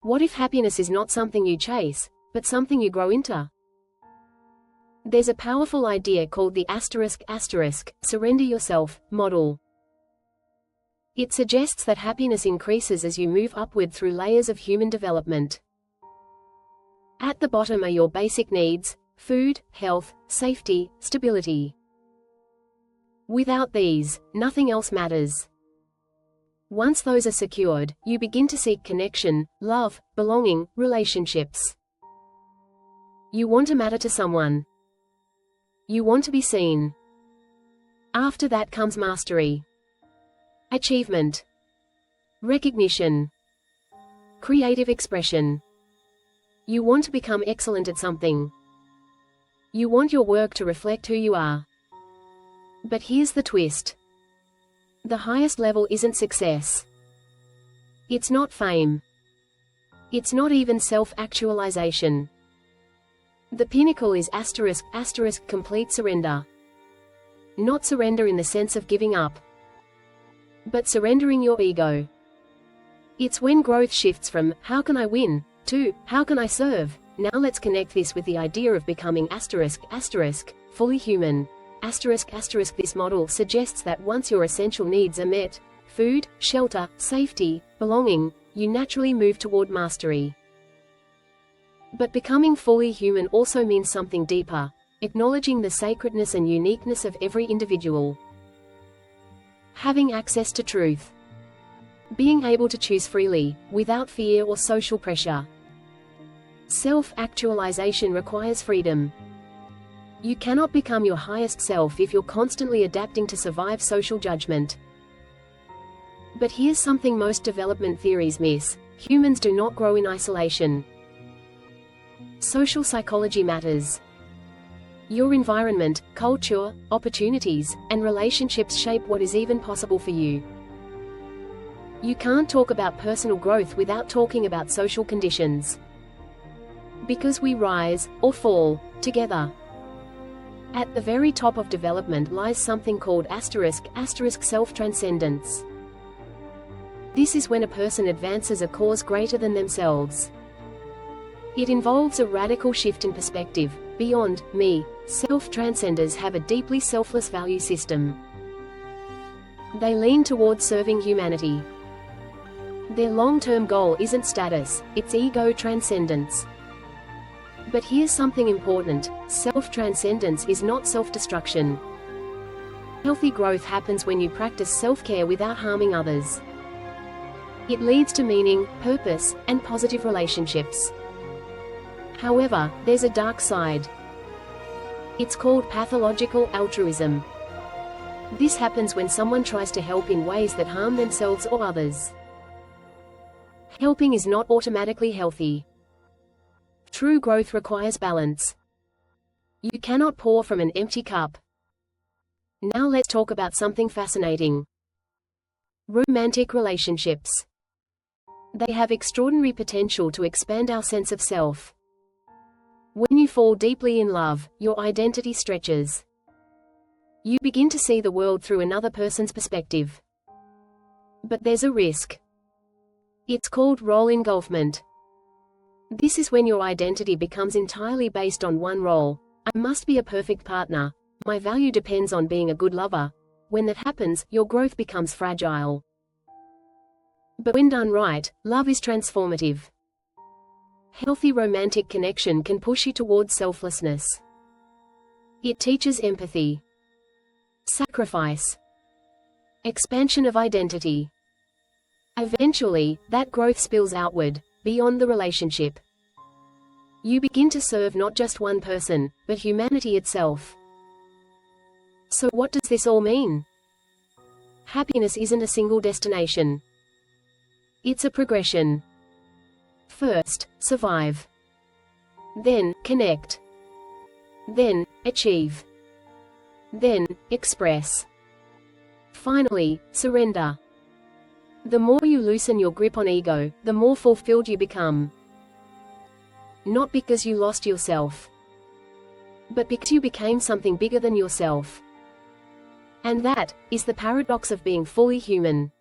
What if happiness is not something you chase, but something you grow into? There's a powerful idea called the surrender yourself model. It suggests that happiness increases as you move upward through layers of human development. At the bottom are your basic needs: food, health, safety, stability. Without these, nothing else matters. Once those are secured, you begin to seek connection, love, belonging, relationships. You want to matter to someone. You want to be seen. After that comes mastery, achievement, recognition, creative expression. You want to become excellent at something. You want your work to reflect who you are. But here's the twist. The highest level isn't success. It's not fame. It's not even self-actualization. The pinnacle is complete surrender. Not surrender in the sense of giving up, but surrendering your ego. It's when growth shifts from, how can I win, to, how can I serve? Now let's connect this with the idea of becoming fully human. This model suggests that once your essential needs are met, food, shelter, safety, belonging, you naturally move toward mastery. But becoming fully human also means something deeper, acknowledging the sacredness and uniqueness of every individual. Having access to truth. Being able to choose freely, without fear or social pressure. Self-actualization requires freedom. You cannot become your highest self if you're constantly adapting to survive social judgment. But here's something most development theories miss: humans do not grow in isolation. Social psychology matters. Your environment, culture, opportunities, and relationships shape what is even possible for you. You can't talk about personal growth without talking about social conditions. Because we rise, or fall, together. At the very top of development lies something called self-transcendence. This is when a person advances a cause greater than themselves. It involves a radical shift in perspective. Beyond me, self-transcenders have a deeply selfless value system. They lean towards serving humanity. Their long-term goal isn't status, it's ego transcendence. But here's something important: self-transcendence is not self-destruction. Healthy growth happens when you practice self-care without harming others. It leads to meaning, purpose, and positive relationships. However, there's a dark side. It's called pathological altruism. This happens when someone tries to help in ways that harm themselves or others. Helping is not automatically healthy. True growth requires balance. You cannot pour from an empty cup. Now let's talk about something fascinating. Romantic relationships. They have extraordinary potential to expand our sense of self. When you fall deeply in love, your identity stretches. You begin to see the world through another person's perspective. But there's a risk. It's called role engulfment. This is when your identity becomes entirely based on one role. I must be a perfect partner. My value depends on being a good lover. When that happens, your growth becomes fragile. But when done right, love is transformative. Healthy romantic connection can push you towards selflessness. It teaches empathy, sacrifice, expansion of identity. Eventually, that growth spills outward, beyond the relationship. You begin to serve not just one person, but humanity itself. So what does this all mean? Happiness isn't a single destination. It's a progression. First, survive. Then, connect. Then, achieve. Then, express. Finally, surrender. The more you loosen your grip on ego, the more fulfilled you become. Not because you lost yourself, but because you became something bigger than yourself. And that is the paradox of being fully human.